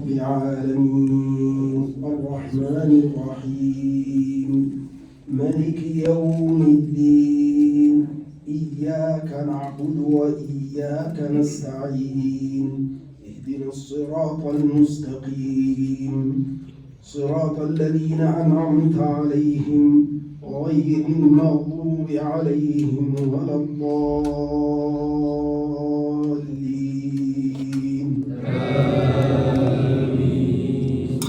رب العالمين الرحمن الرحيم مالك يوم الدين إياك نعبد وإياك نستعين اهدنا الصراط المستقيم صراط الذين أنعمت عليهم غير المغضوب عليهم ولا الضالين آمين.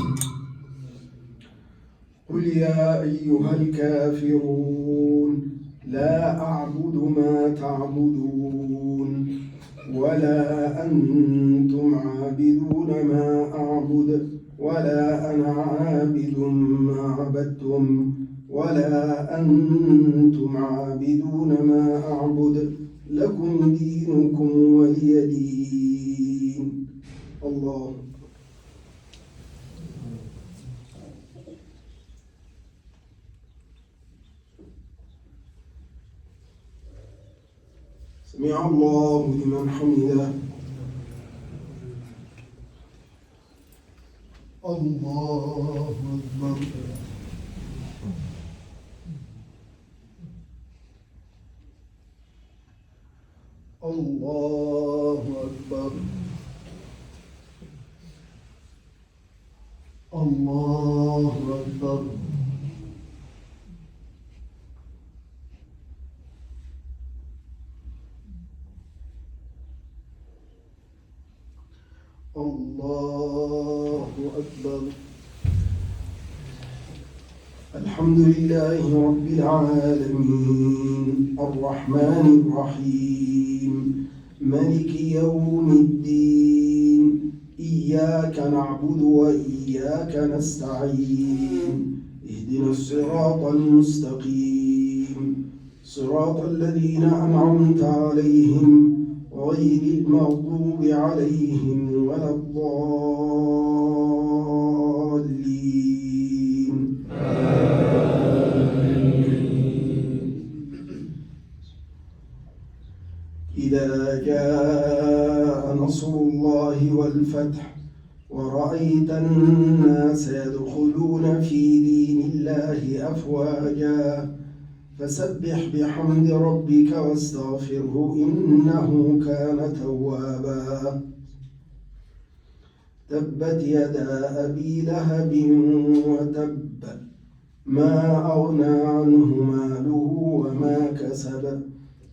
قل يا أيها الكافرون لا أعبد ما تعبدون ولا أنتم عابدون ما أعبد ولا أنا عابد ما عبدتم ولا أنتم عابدون ما أعبد لكم دينكم ولي دين. الله. سمع الله لمن حمده. الله أكبر. الله أكبر. الله أكبر. الله أكبر. الحمد لله رب العالمين الرحمن الرحيم مالك يوم الدين إياك نعبد وإياك نستعين اهدنا الصراط المستقيم صراط الذين أنعمت عليهم غير المغضوب عليهم ولا الضالين إذا جاء نصر الله والفتح ورأيت الناس يدخلون في دين الله أفواجا فسبح بحمد ربك واستغفره إنه كان توابا. تبت يدا أبي لهب وتب ما أغنى عنه ماله وما كسب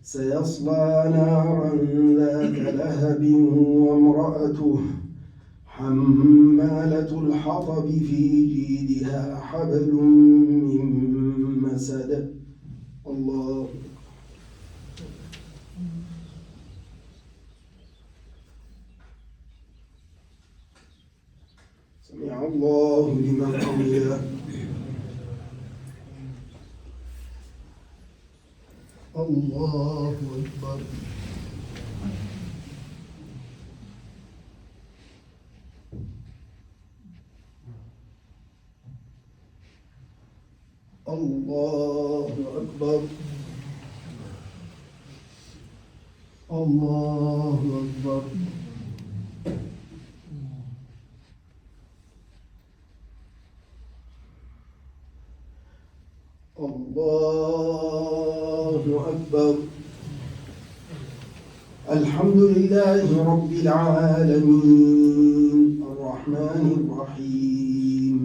سيصلى نارا ذات لهب وامرأته حمالة الحطب في جيدها حبل من مسد. الله. سمع الله لمن حمده. الله أكبر. الله أكبر. الله أكبر. الله أكبر. الحمد لله رب العالمين الرحمن الرحيم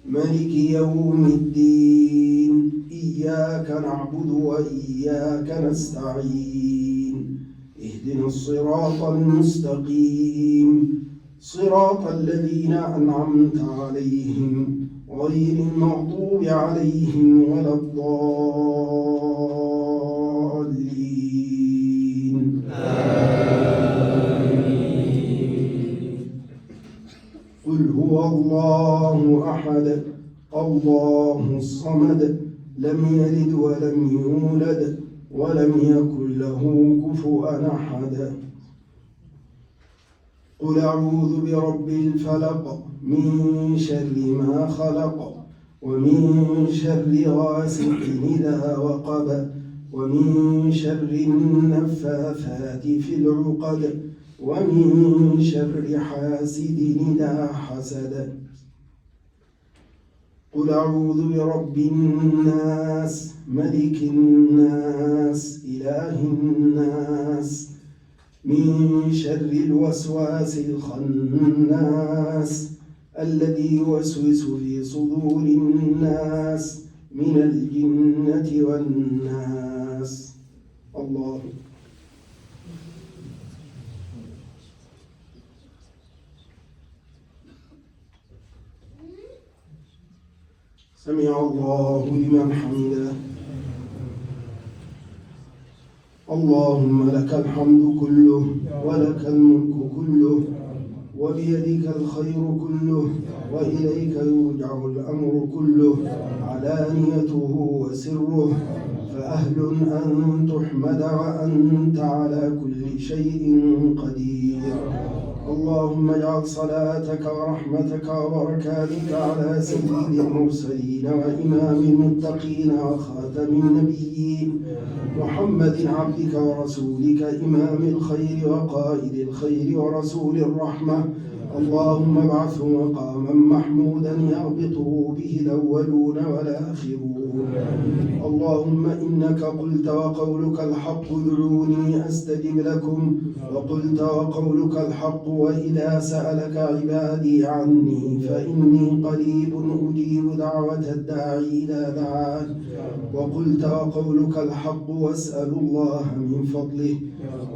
مالك يوم الدين إياك نعبد وإياك نستعين اهدنا الصراط المستقيم صراط الذين أنعمت عليهم غير المغضوب عليهم ولا الضالين آمين. قل هو الله أحد الله الصمد لم يلد ولم يولد ولم يكن له كفوا أحد. قل أعوذ برب الفلق من شر ما خلق ومن شر غاسق إذا وقب ومن شر النفاثات في العقد ومن شر حاسد إذا حسد. قل أعوذ برب الناس ملك الناس إله الناس من شر الوسواس الخناس الذي يوسوس في صدور الناس من الجنة والناس. الله. سمع الله لمن حمده. اللهم لك الحمد كله ولك الملك كله وبيدك الخير كله وإليك يرجع الأمر كله علانيته وسره، فأهل أن تحمد وأنت على كل شيء قدير. اللهم اجعل صلاتك ورحمتك وبركاتك على سيد المرسلين وإمام المتقين وخاتم النبيين محمد عبدك ورسولك إمام الخير وقائد الخير ورسول الرحمة. اللهم ابعثه مقاما محمودا يهبطه به الأولون والآخرون. اللهم إنك قلت وقولك الحق ادعوني أستجب لكم، وقلت وقولك الحق وإذا سألك عبادي عني فإني قريب أجيب دعوة الداعي إذا دعان. وقلت وقولك الحق واسألوا الله من فضله.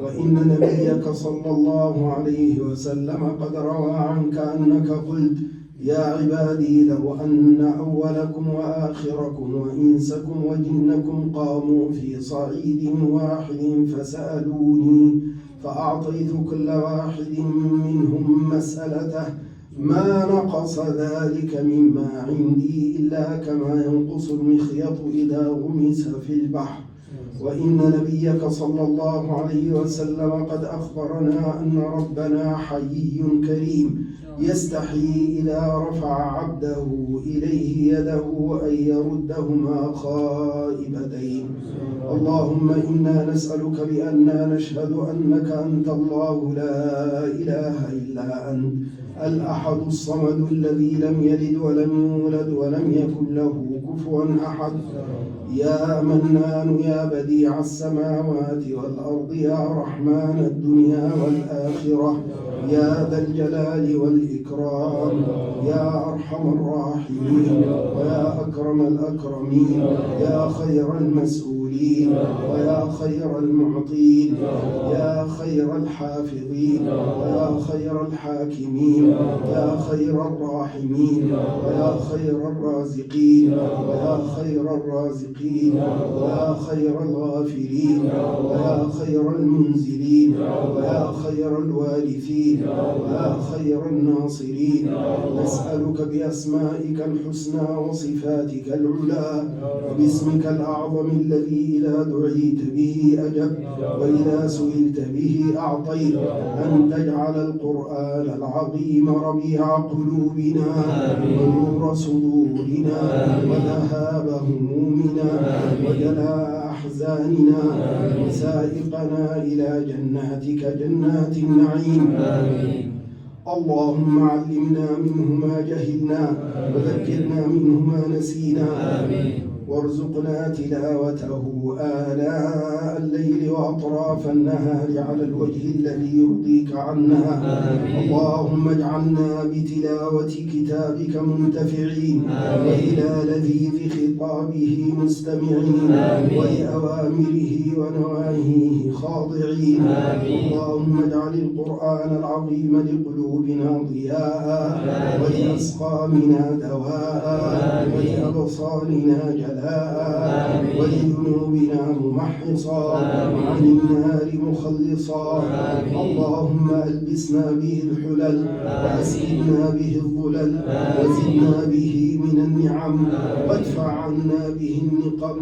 وإن نبيك صلى الله عليه وسلم قد روى عنك أنك قلت يا عبادي لو أن أولكم وآخركم وإنسكم وجنكم قاموا في صعيد واحد فسألوني فأعطيت كل واحد منهم مسألته ما نقص ذلك مما عندي إلا كما ينقص المخيط إذا غمس في البحر. وإن نبيك صلى الله عليه وسلم قد أخبرنا أن ربنا حيي كريم يستحيي إذا رفع عبده إليه يده أن يردهما خائبتين. اللهم إنا نسألك بأننا نشهد أنك أنت الله لا إله إلا أنت الأحد الصمد الذي لم يلد ولم يولد ولم يكن له كفوا أحد. يا منان يا بديع السماوات والأرض يا رحمن الدنيا والآخرة يا ذا الجلال والإكرام يا أرحم الراحمين ويا أكرم الأكرمين يا خير المسؤولين ويا خير المعطين يا خير الحافظين ويا خير الحاكمين يا خير الراحمين ويا خير الرازقين ويا خير الرازقين ويا خير الغافرين ويا خير المنزلين ويا خير الوارثين ويا خير الناصرين. نسألك بأسمائك الحسنى وصفاتك العلى وباسمك الأعظم الذي إذا دعيت به أجبت وإذا سئلت به أعطيت أن تجعل القرآن العظيم ربيع قلوبنا ونور صدورنا وذهاب همومنا وجلاء أحزاننا وسائقنا إلى جناتك جنات النعيم. اللهم علمنا منه ما جهلنا وذكرنا منه ما نسينا وارزقنا تلاوته آلاء الليل وأطراف النهار على الوجه الذي يرضيك عنا. اللهم اجعلنا بتلاوة كتابك منتفعين وإلى لذيذ خطابه مستمعين ولأوامره ونواهيه خاضعين. اللهم اجعل القرآن العظيم لقلوبنا ضياء ولأسقامنا دواء ولأبصارنا جلاء ولذنوبنا ممحصا وعن النار مخلصا. اللهم ألبسنا به الحلل وأسكننا به الظلل وزدنا به من النعم وادفع عنا به النقم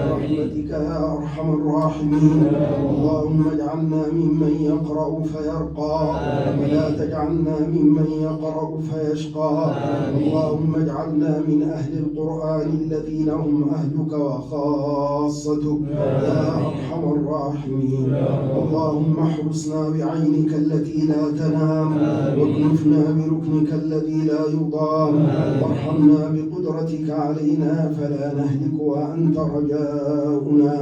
برحمتك يا أرحم الراحمين. اللهم اجعلنا ممن يقرأ فيرقى ولا تجعلنا ممن يقرأ فيشقى. اللهم اجعلنا من أهل القرآن الذين هم هم أهلك وخاصتك يا أرحم الراحمين. اللهم احرسنا بعينك التي لا تنام، واكنفنا بركنك الذي لا يضام، وارحمنا بقدرتك علينا فلا نهلك وأنت رجاؤنا.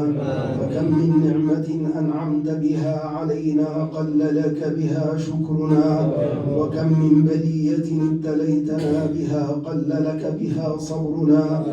فكم من نعمة أنعمت بها علينا قل لك بها شكرنا، وكم من بلية ابتليتنا بها قل لك بها صبرنا.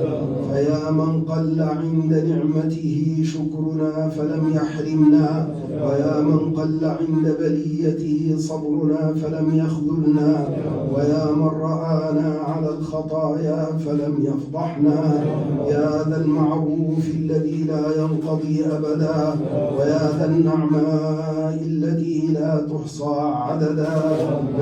فيا من قل عند نعمته شكرنا فلم يحرمنا، ويا من قل عند بليته صبرنا فلم يخذلنا، ويا من رآنا على الخطايا فلم يفضحنا. يا ذا المعروف الذي لا ينقضي أبدا، ويا ذا النعماء التي لا تحصى عددا،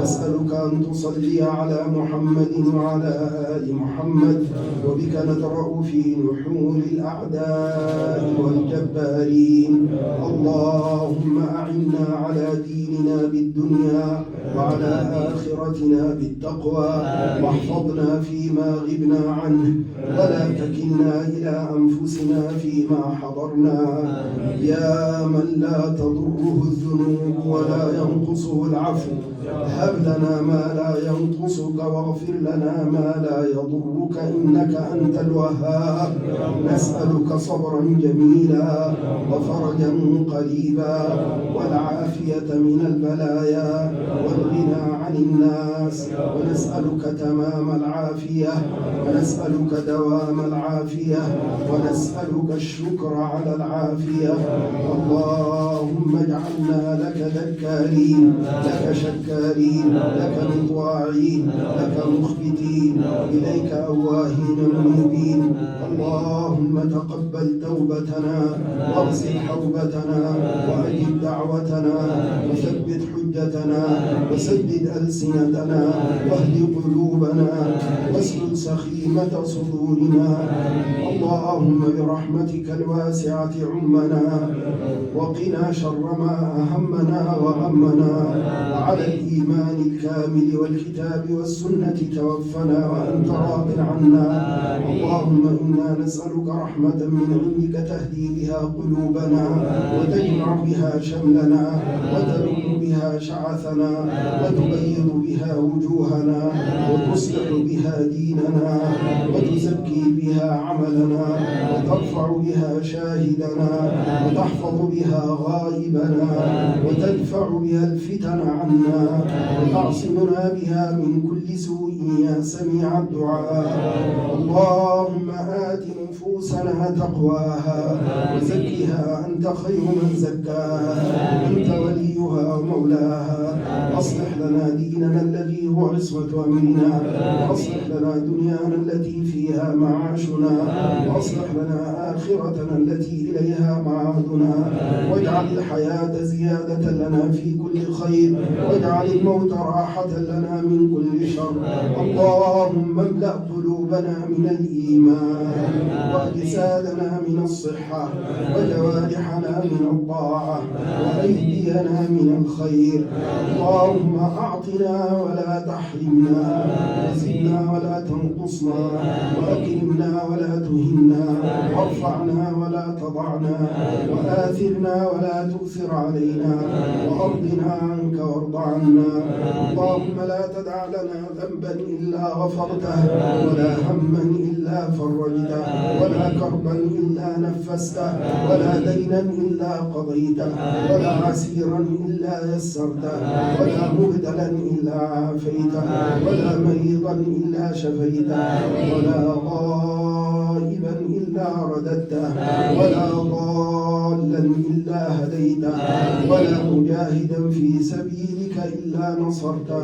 نسألك أن تصلي على محمد وعلى آل محمد، وبك ندرأ في نحور الأعداء والجبارين. اللهم أعنا على ديننا بالدنيا وعلى آخرتنا بالتقوى، واحفظنا فيما غبنا عنه، ولا تكلنا إلى أنفسنا فيما حضرنا. يا من لا تضره الذنوب ولا ينقصه العفو، هب لنا ما لا ينقصك واغفر لنا ما لا يضرك إنك أنت الوهاب. نسألك صبرا جميلا وفرجا قريبا والعافية من البلايا والغنى عن الناس، ونسألك تمام العافية، ونسألك دوام العافية، ونسألك الشكر على العافية. اللهم اجعلنا لك ذكارين، لك شكارين، لك مطواعين، لك مخبتين، إليك أواهين منيبين. اللهم تقبل توبتنا واغسل حوبتنا وأجب دعوتنا وثبت حجتنا وسدد ألسنتنا واهد قلوبنا واسلل سخيمة صدورنا. اللهم برحمتك الواسعة عمنا وقنا شر ما أهمنا وغمنا، وعلى الإيمان الكامل والكتاب والسنة توفنا وأنت راض عنا. اللهم إنا نسألك رحمة من عندك تهدي بها قلوبنا وتجمع بها شملنا وتلم بها شعثنا وتبيض بها وجوهنا وتصلح بها ديننا وتزكي بها عملنا وترفع بها شاهدنا وتحفظ بها غائبنا وتدفع بها الفتن عنا وتعصمنا بها من كل سوء يا سميع الدعاء. اللهم آت نفوسنا تقواها وزكها أنت خير من زكاها، أنت وليها ومولاها. أصلح لنا ديننا الذي هو عصمة أمرنا، وأصلح لنا دنيانا التي فيها معاشنا، وأصلح لنا آخرتنا التي إليها معادنا. واجعل الحياة زيادة لنا في كل خير، واجعل الموت راحة لنا من كل شر. اللهم املأ قلوبنا من الإيمان وأجسادنا من الصحة وجوارحنا من الطاعة وأيدينا من الخير. اللهم أعطنا ولا تحرمنا، وزدنا ولا تنقصنا، وأكرمنا ولا تهنا، وارفعنا ولا تضعنا، وآثرنا ولا تؤثر علينا، وأرضنا عنك وارض عنا. اللهم لا تدع لنا ذنبا إلا غفرته، ولا هما إلا فرجته، ولا كربا إلا نفسته، ولا دينا إلا قضيته، ولا عسيرا إلا يسرته، ولا مبتلا إلا عافيته، ولا مريضا إلا شفيته، ولا غائبا إلا رددته، ولا ضالا إلا هديته، ولا مجاهدا في سبيلك إلا نصرته،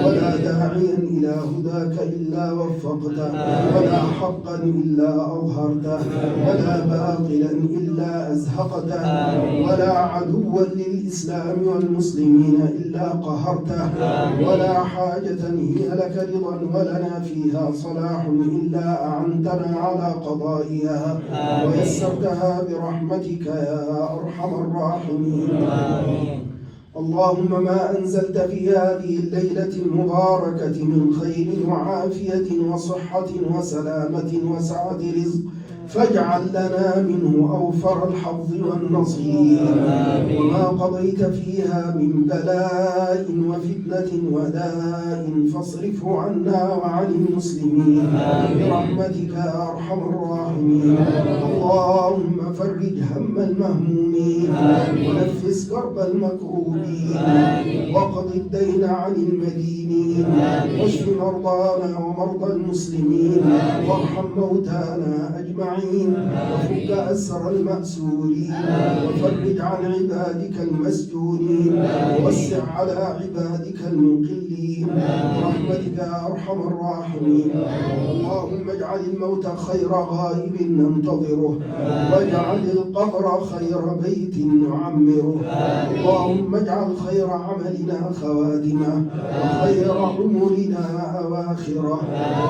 ولا داعيا إلى هداك إلا وفقته، ولا حقا إلا أظهرته، ولا باطلا إلا أزهقته، ولا عدوا للإسلام والمسلمين إلا قهرته، ولا حاجة هي لك رضا ولنا فيها صلاح إلا أعنتنا على قضائها ويسرتها برحمتك يا أرحم الراحمين. اللهم ما أنزلت في هذه الليلة المباركة من خير وعافية وصحة وسلامة وسعة رزق فاجعل لنا منه أوفر الحظ والنصيب، وما قضيت فيها من بلاء وفتنة وداء فاصرفه عنا وعن المسلمين برحمتك يا أرحم الراحمين. اللهم فرج هم المهمومين ونفس كرب المكروبين وقض الدين عن المدينين واشف مرضانا ومرضى المسلمين وارحم موتانا أجمعين وفك أسر المأسورين وفرج عن عبادك المسجونين ووسع على عبادك المقلين برحمتك يا أرحم الراحمين. اللهم اجعل الموت خير غائب ننتظره واجعل القبر خير بيت نعمره. اللهم اجعل خير عملنا خواتمه وخير عمرنا أواخره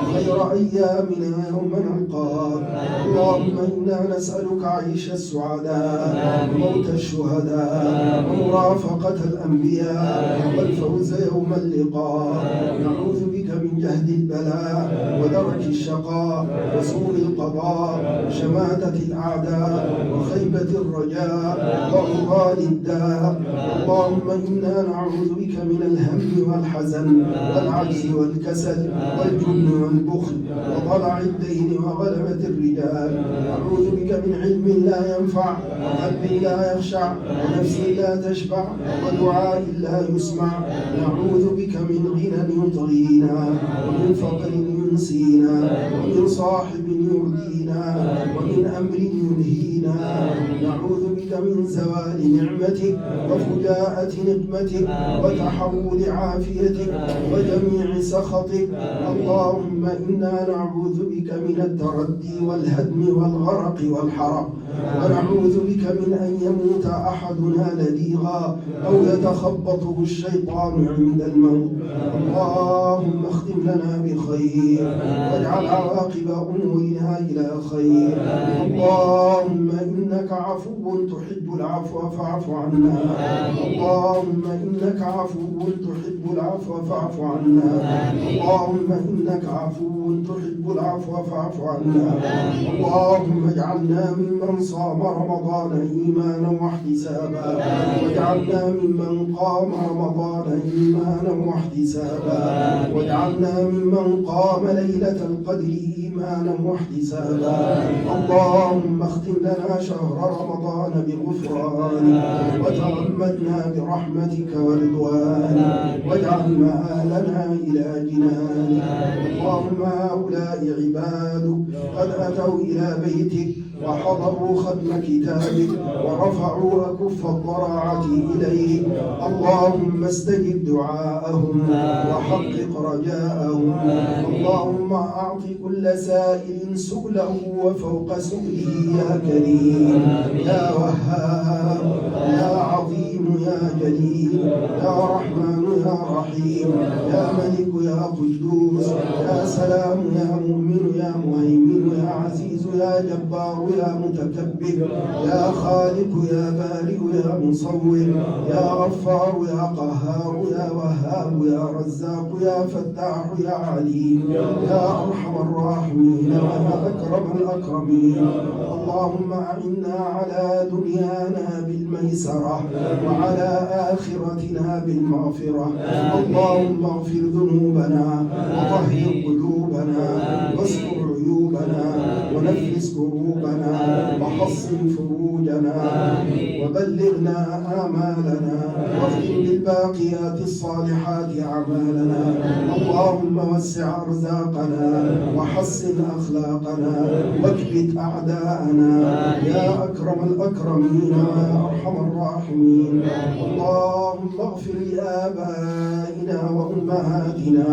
وخير أيامنا يوم نلقاك. اللهم إنا نسألك عيش السعداء وموت الشهداء ومرافقة الأنبياء والفوز يوم اللقاء. نعوذ بك من جهد البلاء ودرك الشقاء وسوء القضاء وشماتة الأعداء وخيبة الرجاء وعضال الداء. اللهم إنا نعوذ بك من الهم والحزن والعجز والكسل والجبن والبخل وضلع الدين وغلبة الرجال. نعوذ بك من علم لا ينفع وقلب لا يخشع ونفس لا تشبع ودعاء لا يسمع. نعوذ بك من غنى يطغينا ومن فقر ينسينا ومن صاحب يردينا ومن أمر ينهينا. نعوذ بك من زوال نعمتك وفجاءة نقمتك وتحول عافيتك وجميع سخطك. اللهم إنا نعوذ بك من التردي والهدم والغرق والحرق، ونعوذ بك من أن يموت أحدنا لديغا أو يتخبطه الشيطان عند الموت. اللهم اختم لنا بخير واجعل عواقب أمورنا إلى خير. اللهم إنك عفو تحب العفو فاعف عنا. اللهم إنك عفو تحب العفو فاعف عنا. اللهم إنك عفو تحب العفو فاعف عنا. اللهم اجعلنا ممن صام رمضان إيمانا واحتسابا واجعلنا ممن قام رمضان إيمانا واحتسابا واجعلنا ممن قام ليلة القدر إيمانا واحتسابا. اللهم اختم لنا شهر رمضان بغفرانك وتغمدنا برحمتك ورضوانك واجعل مآلنا إلى جنانك. اللهم هؤلاء عبادك قد أتوا إلى بيتك وحضروا ختم كتابك ورفعوا أكف الضراعة إليك. اللهم استجب دعاءهم وحقق رجاءهم. اللهم أعط كل سائل سؤله وفوق سؤله يا كريم يا وهاب يا عظيم يا جليل يا رحمن يا رحيم يا ملك يا قدوس يا سلام يا مؤمن يا مهيمن يا عزيز يا جبار يا متكبر يا خالق يا بارئ يا مصور يا غفار يا قهار يا وهاب يا رزاق يا فتاح يا عليم يا أرحم الراحمين ويا أكرم الأكرمين. اللهم أعنا على دنيانا بالميسرة وعلى آخرتنا بالمغفرة. اللهم اغفر ذنوبنا وطهر قلوبنا واستر عيوبنا ونفس كروبنا وحصن فروجنا وبلغنا آمالنا واختم بالباقيات الصالحات أعمالنا. اللهم وسع أرزاقنا وحسن أخلاقنا واكبت أعداءنا يا أكرم الأكرمين ويا أرحم الراحمين. اللهم اغفر لآبائنا وأمهاتنا.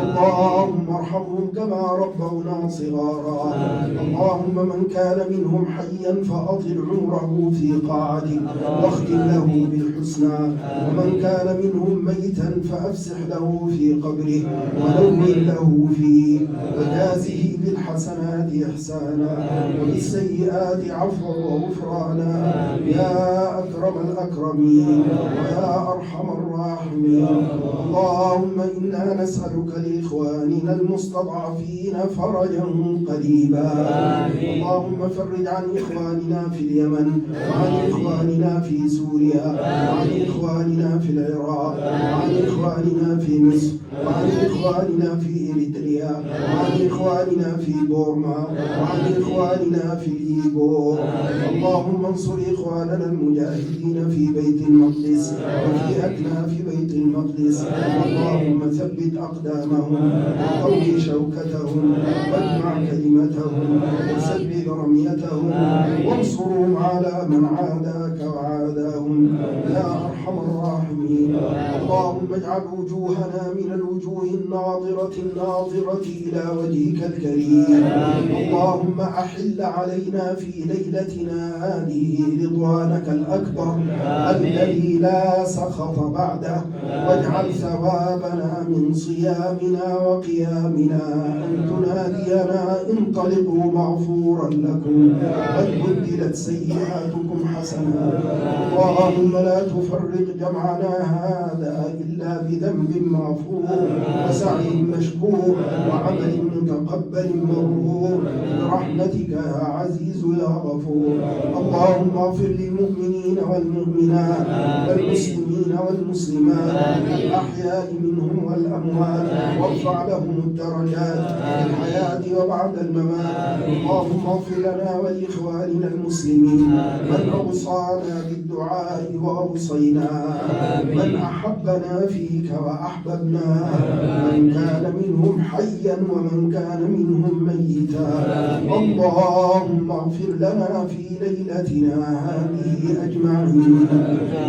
اللهم ارحمهم كما ربونا صغارا. اللهم من كان منهم حيا فأطل عمره في طاعتك واختم له بالحسنى ومن كان منهم ميتا فأفسح له في قبره ونور له فيه وجازه بالحسنات إحسانا وبالسيئات عفوا وغفرانا يا أكرم الأكرمين ويا أرحم الراحمين. اللهم إنا نسألك لإخواننا المستضعفين فرجا قريبا. اللهم فرج عن إخواننا في اليمن وعن إخواننا في سوريا وعن إخواننا في العراق وعن إخواننا في مصر وعن إخواننا في إريتريا وعن إخواننا في بورما وعن إخواننا في الإيغور. اللهم انصر إخواننا المجاهدين في بيت المقدس وفي أكناف بيت المقدس. اللهم ثبت أقدامهم وقوي شوكتهم واجمع كلمتهم وسدد رميتهم وانصرهم على من عاداك وعاداهم يا أرحم الراحمين. اللهم اجعل وجوهنا من الوجوه الناظرة إلى وجهك الكريم. اللهم أحل علينا في ليلتنا هذه رضوانك الأكبر الذي لا سخط بعده واجعل ثوابنا من صيامنا وقيامنا أن تنادينا انطلقوا مغفورا لكم قد بدلت سيئاتكم حسنات. اللهم لا تفرق جمعنا هذا إلا بذنب مغفور وسعي مشكور وعمل متقبل مبرور برحمتك يا عزيز يا غفور. اللهم اغفر للمؤمنين والمؤمنات والمسلمين والمسلمات الأحياء منهم والأموات وارفع لهم الدرجات في الحياة وبعد الممات. اللهم اغفر لنا ولإخواننا المسلمين من أوصانا بالدعاء وأوصينا من أحبنا فيك وأحببنا من كان منهم حيا ومن كان منهم ميتا. اللهم اغفر لنا في ليلتنا هذه أجمعين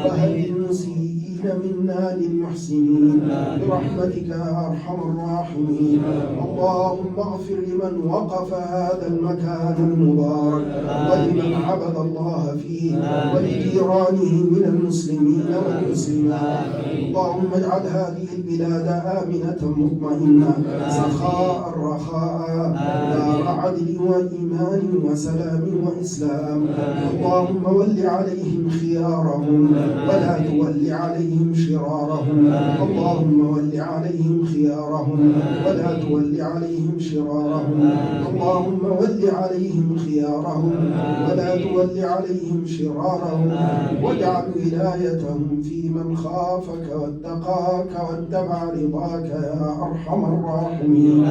وهب المسيئين منا للمحسنين برحمتك يا أرحم الراحمين. اللهم اغفر لمن وقف هذا المكان المبارك ولمن عبد الله فيه ولجيرانه من المسلمين والمسلمات. اللهم اجعل هذه البلاد آمنة مطمئنة سخاء رخاء دار عدل وإيمان وسلام وإسلام. اللهم ول عليهم خيارهم ولا تول عليهم شرارهم. اللهم ول عليهم خيارهم ولا تول عليهم شرارهم. اللهم ول عليهم خيارهم ولا تول عليهم شرارهم واجعل ولايتهم في من خافك واتقاك واتبع رضاك يا أرحم الراحمين.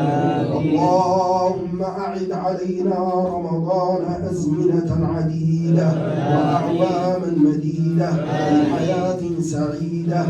اللهم أعد علينا رمضان أزمنة عديدة وأعواما مديدة بحياة سعيدة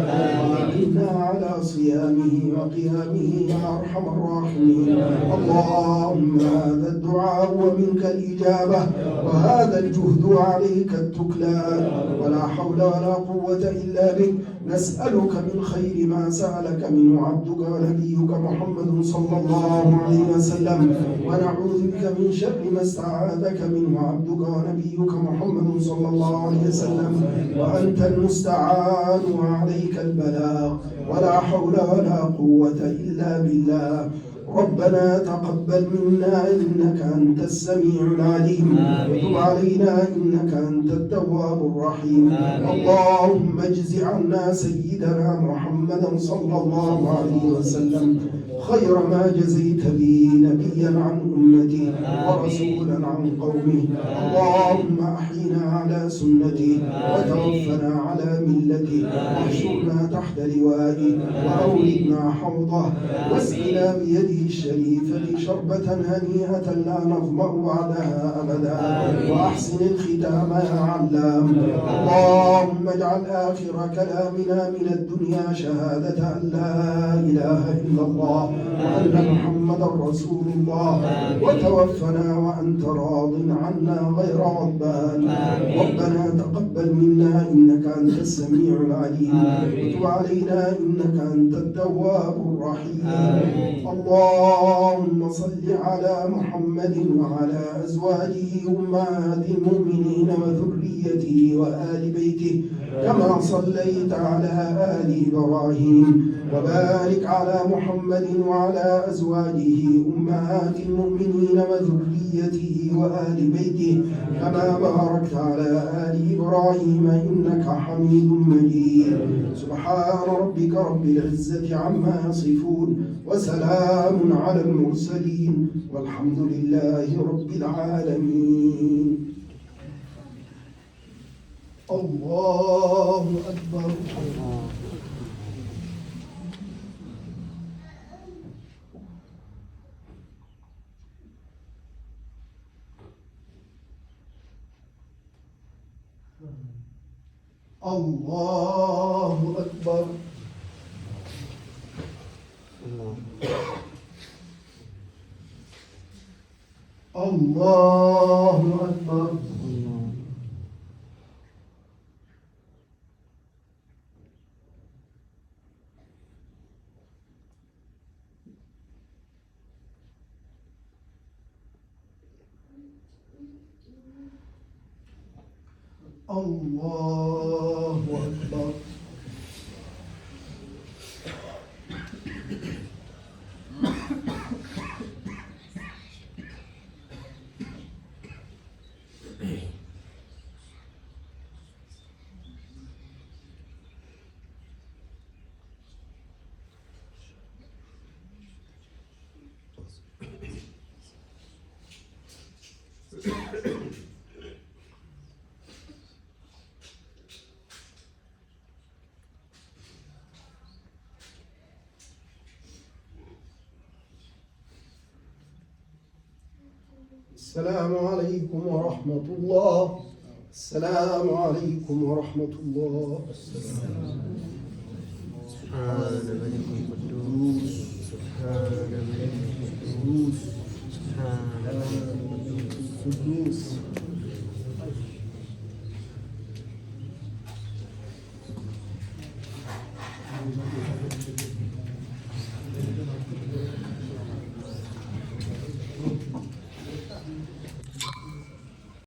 وأعنا على صيامه وقيامه يا أرحم الراحمين. اللهم هذا الدعاء ومنك الإجابة وهذا الجهد عليك التكلان ولا حول ولا قوة إلا بك. نسألك من خير ما سألك منه عبدك ونبيك محمد صلى الله عليه وسلم ونعوذ بك من شر ما استعاذك منه عبدك ونبيك محمد صلى الله عليه وسلم وأنت المستعان وعليك البلاغ ولا حول ولا قوة إلا بالله. ربنا تقبل منا إنك أنت السميع العليم وتب علينا إنك أنت التواب الرحيم. اللهم اجز عنا سيدنا محمدا صلى الله عليه وسلم خير ما جزيت به نبيا عن أمته ورسولا عن قومه. اللهم أحينا على سنته وتوفنا على ملته واحشرنا تحت لوائه وأوردنا حوضه واسقنا بيده الشريفة شربة هنيئة لا نظمأ بعدها أبدا وأحسن الختام يا علام. اللهم اجعل آخر كلامنا من الدنيا شهادة أن لا إله إلا الله وأن محمدا رسول الله وتوفنا وأنت راض عنا غير غضبان. ربنا تقبل منا إنك أنت السميع العليم وتب علينا إنك أنت التواب الرحيم. اللهم صل على محمد وعلى أزواجه أمهات المؤمنين وذريته وآل بيته كما صليت على آل إبراهيم وبارك على محمد وعلى أزواجه أمهات المؤمنين وذريته وآل بيته كما باركت على آل إبراهيم إنك حميد مجيد. سبحان ربك رب العزة عما يصفون وسلام على المرسلين والحمد لله رب العالمين. الله أكبر. الله أكبر. الله أكبر. الله أكبر. السلام عليكم ورحمة الله. السلام عليكم ورحمة الله. سبحان الملك القدوس سبحان الملك القدوس سبحان الملك القدوس.